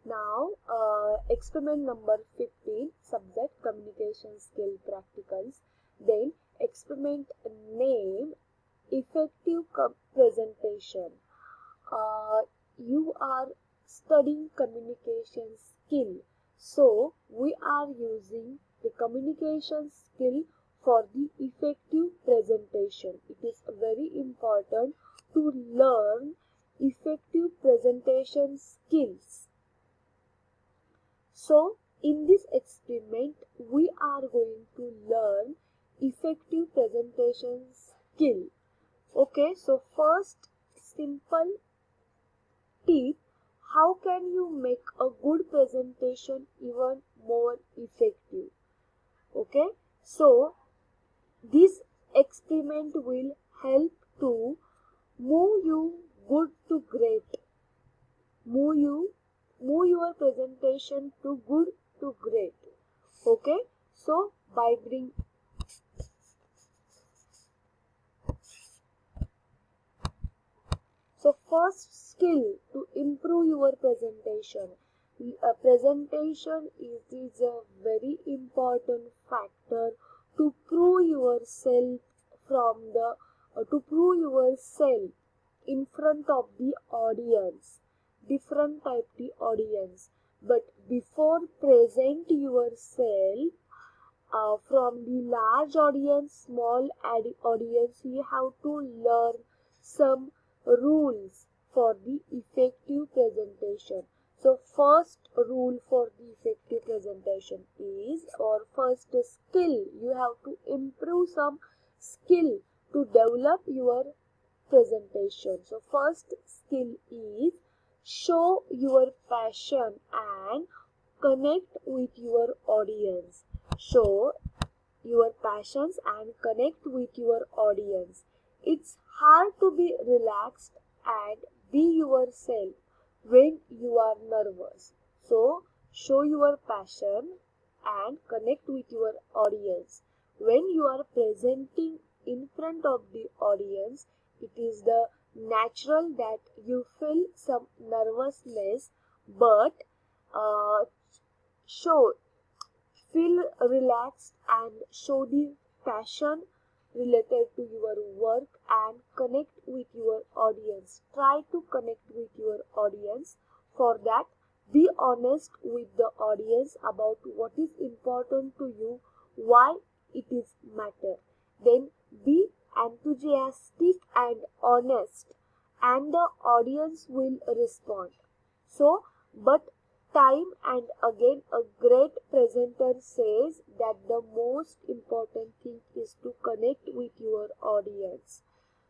Now, experiment number 15, subject communication skill practicals. Then, experiment name effective presentation. You are studying communication skill, so we are using the communication skill for the effective presentation. It is very important to learn effective presentation skills. So, in this experiment, we are going to learn effective presentation skill. Okay, so first simple tip, how can you make a good presentation even more effective? Okay, so this experiment will help to move you good to great, move your presentation to good to great. Okay, so by bring so first skill to improve your presentation. A presentation is a very important factor to prove yourself to prove yourself in front of the audience, different type the audience. But before present yourself from the large audience, small audience, you have to learn some rules for the effective presentation. So first rule for the effective presentation is, or first skill, you have to improve some skill to develop your presentation. So first skill is show your passion and connect with your audience. Show your passions and connect with your audience. It's hard to be relaxed and be yourself when you are nervous. So, show your passion and connect with your audience. When you are presenting in front of the audience, it is the natural that you feel some nervousness, but uh, show feel relaxed and show the passion related to your work and connect with your audience. Try to connect with your audience. For that, be honest with the audience about what is important to you, why it is matter. Then be enthusiastic and honest, and the audience will respond. So, but time and again, a great presenter says that the most important thing is to connect with your audience.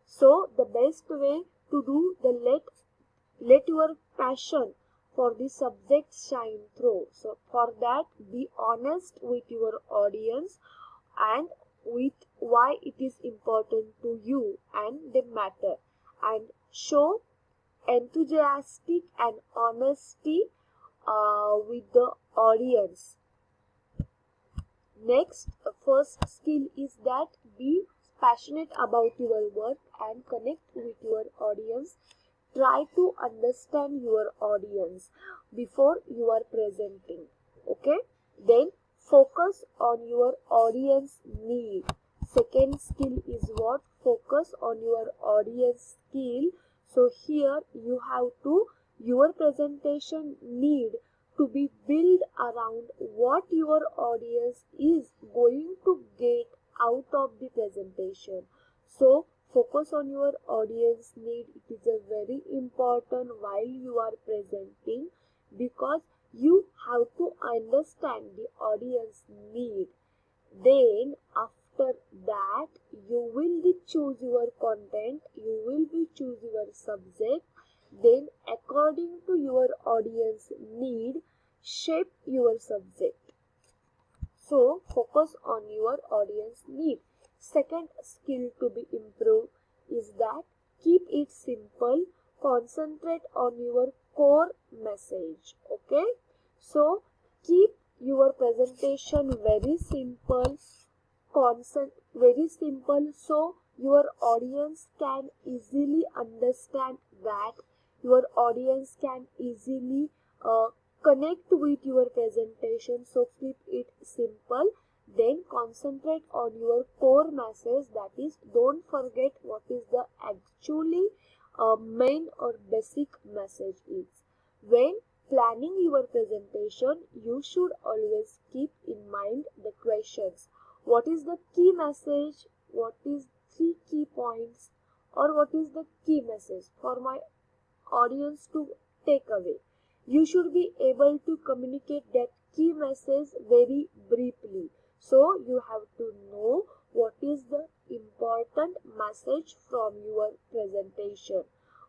So, the best way to do the let your passion for the subject shine through. So, for that, be honest with your audience and with why it is important to you and the matter, and show enthusiastic and honesty with the audience. Next, first skill is that be passionate about your work and connect with your audience. Try to understand your audience before you are presenting. Okay, then focus on your audience need. Second skill is what? Focus on your audience skill. So here you have to, your presentation need to be built around what your audience is going to get out of the presentation. So focus on your audience need. It is a very important while you are presenting, because you have to understand the audience need. Then after that, you will be choose your content, you will be choose your subject. Then according to your audience need, shape your subject. So focus on your audience need. Second skill to be improved is that keep it simple, concentrate on your core message. Okay, so keep your presentation very simple, so your audience can easily understand that, your audience can easily connect connect with your presentation, so keep it simple. Then concentrate on your core message, that is, don't forget what is the actually main or basic message is. When planning your presentation, you should always keep in mind the questions. What is the key message? What is 3 key points? Or what is the key message for my audience to take away? You should be able to communicate that key message very briefly. So you have to know what is the important message from your presentation.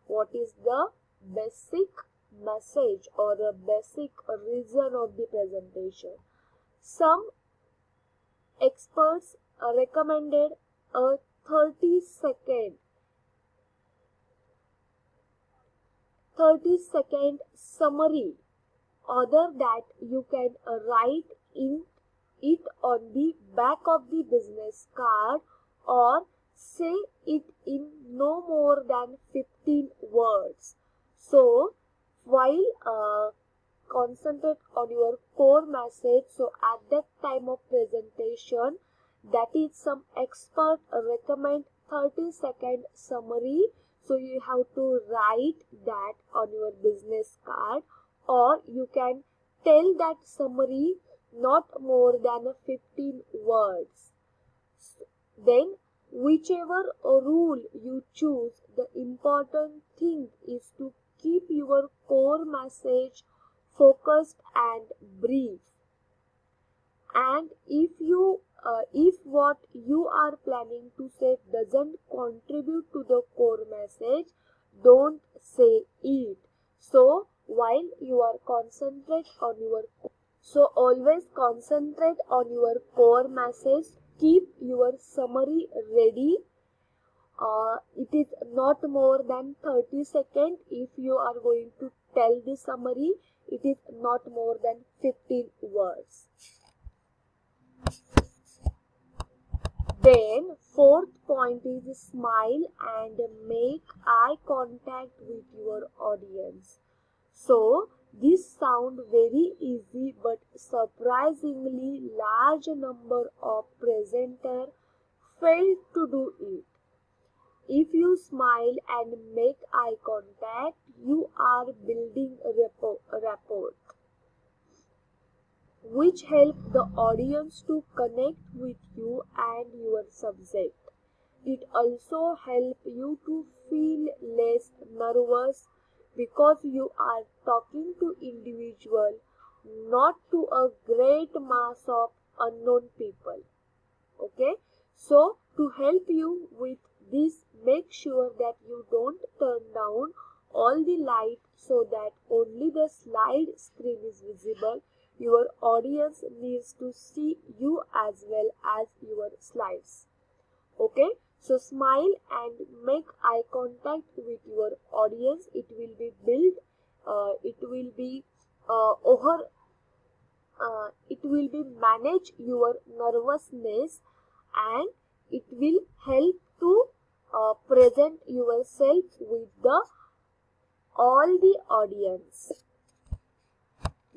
What is the basic message or the basic reason of the presentation. Some experts recommended a 30-second summary, other that you can write in it on the back of the business card, or say it in no more than 15 words. So while concentrate on your core message, so at that time of presentation, that is, some expert recommend 30-second summary, so you have to write that on your business card, or you can tell that summary not more than 15 words. Then whichever rule you choose, the important thing is to keep your core message focused and brief. And if what you are planning to say doesn't contribute to the core message, don't say it. So while you are always concentrate on your core message. Keep your summary ready. It is not more than 30 seconds. If you are going to tell the summary, it is not more than 15 words. Then fourth point is smile and make eye contact with your audience. So this sounds very easy, but surprisingly large number of presenters fail to do it. If you smile and make eye contact, you are building rapport, which help the audience to connect with you and your subject. It also helps you to feel less nervous because you are talking to individual, not to a great mass of unknown people. Okay, so to help you with this, make sure that you don't turn down all the light so that only the slide screen is visible. Your audience needs to see you as well as your slides. Okay, so smile and make eye contact with your audience. It will be built, it will be manage your nervousness, and it will help to present yourself with the all the audience.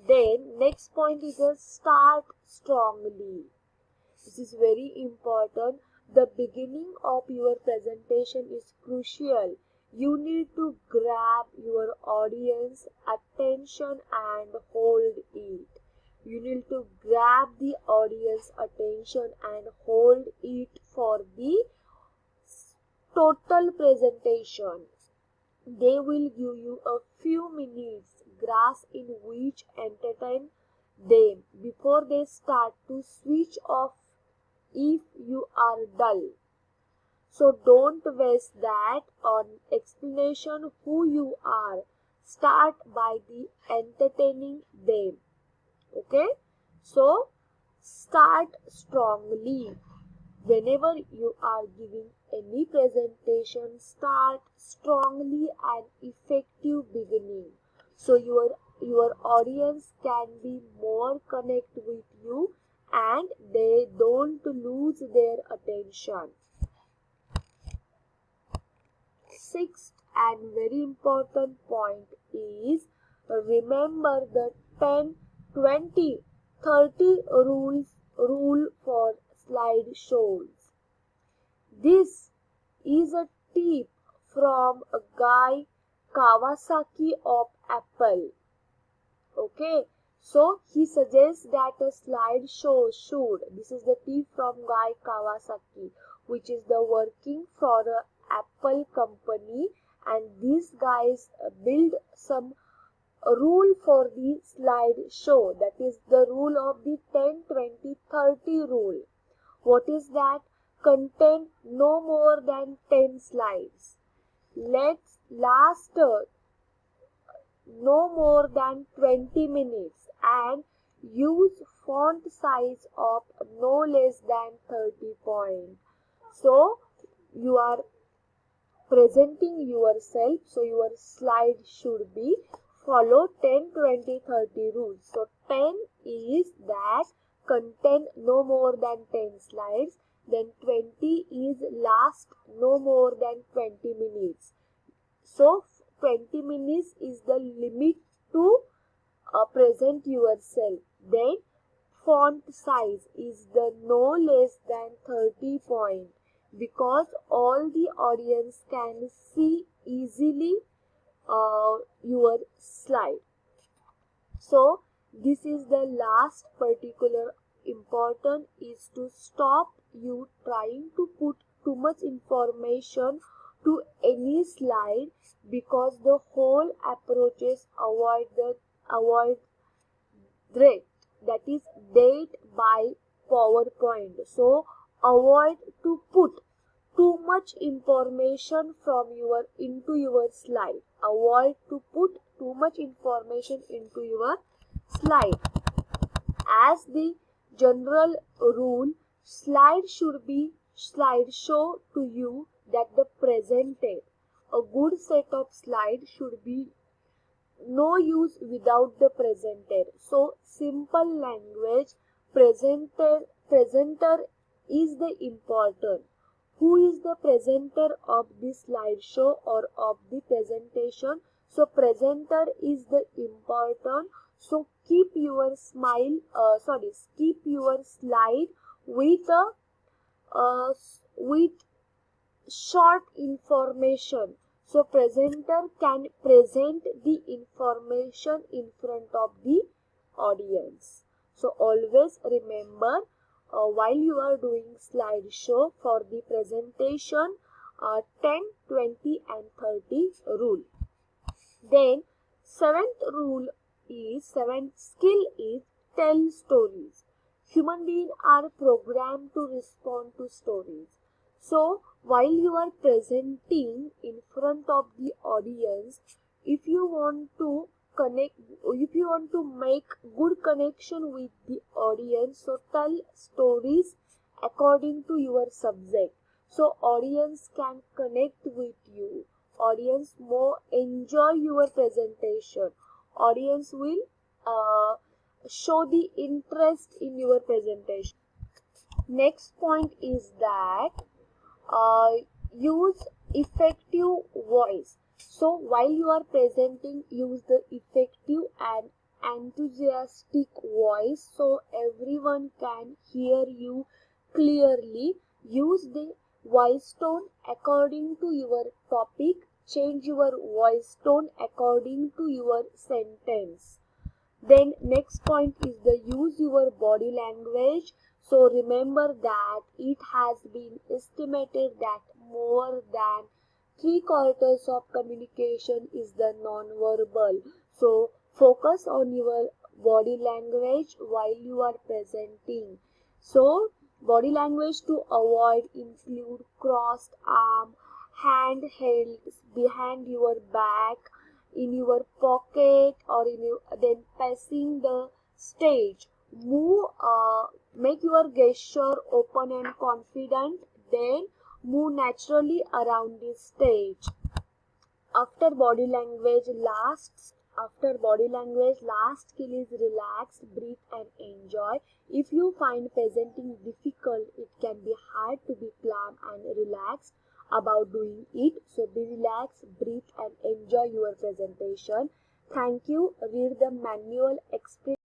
Then next point is a start strongly. This is very important. The beginning of your presentation is crucial. You need to grab your audience attention and hold it. You need to grab the audience attention and hold it for the total presentation. They will give you a few minutes grace in which entertain them before they start to switch off if you are dull. So don't waste that on explanation who you are. Start by the entertaining them. Okay, so start strongly. Whenever you are giving any presentation, start strongly and effective beginning, so your audience can be more connect with you and they don't lose their attention. Sixth and very important point is remember the 10, 20, 30 rule for slideshows. This is a tip from a guy Kawasaki of Apple. Okay, so he suggests that a slideshow should. This is the tip from Guy Kawasaki, which is the working for a Apple company, and these guys build some rule for the slideshow. That is the rule of the 10, 20, 30 rule. What is that? Content no more than 10 slides. Let's last no more than 20 minutes and use font size of no less than 30 point. So you are presenting yourself, so your slide should be follow 10, 20, 30 rules. So 10 is that content no more than 10 slides, then 20 is last no more than 20 minutes. So 20 minutes is the limit to present yourself. Then font size is the no less than 30 point, because all the audience can see easily your slide. So this is the last particular important is to stop you trying to put too much information to any slide, because the whole approaches avoid threat, that is date by PowerPoint. So avoid to put too much information into your slide. Avoid to put too much information into your slide. As the general rule, slide should be slideshow to you that the presented. A good set of slides should be no use without the presenter. So simple language, presenter is the important. Who is the presenter of this slideshow or of the presentation? So presenter is the important. So keep your keep your slide with with short information. So presenter can present the information in front of the audience. So always remember while you are doing slideshow for the presentation 10, 20 and 30 rule. Then seventh skill is tell stories. Human beings are programmed to respond to stories. So while you are presenting in front of the audience, if you want to make good connection with the audience, so tell stories according to your subject. So audience can connect with you. Audience more enjoy your presentation. Audience will show the interest in your presentation. Next point is that use effective voice. So while you are presenting, use the effective and enthusiastic voice so everyone can hear you clearly. Use the voice tone according to your topic. Change your voice tone according to your sentence. Then next point is the use your body language. So remember that it has been estimated that more than 3/4 of communication is the non-verbal. So focus on your body language while you are presenting. So body language to avoid include crossed arm, hand held behind your back, in your pocket, or then passing the stage. Make your gesture open and confident, then move naturally around the stage. After body language, last skill is relax, breathe and enjoy. If you find presenting difficult, it can be hard to be calm and relaxed about doing it. So be relaxed, breathe and enjoy your presentation. Thank you. Read the manual, explain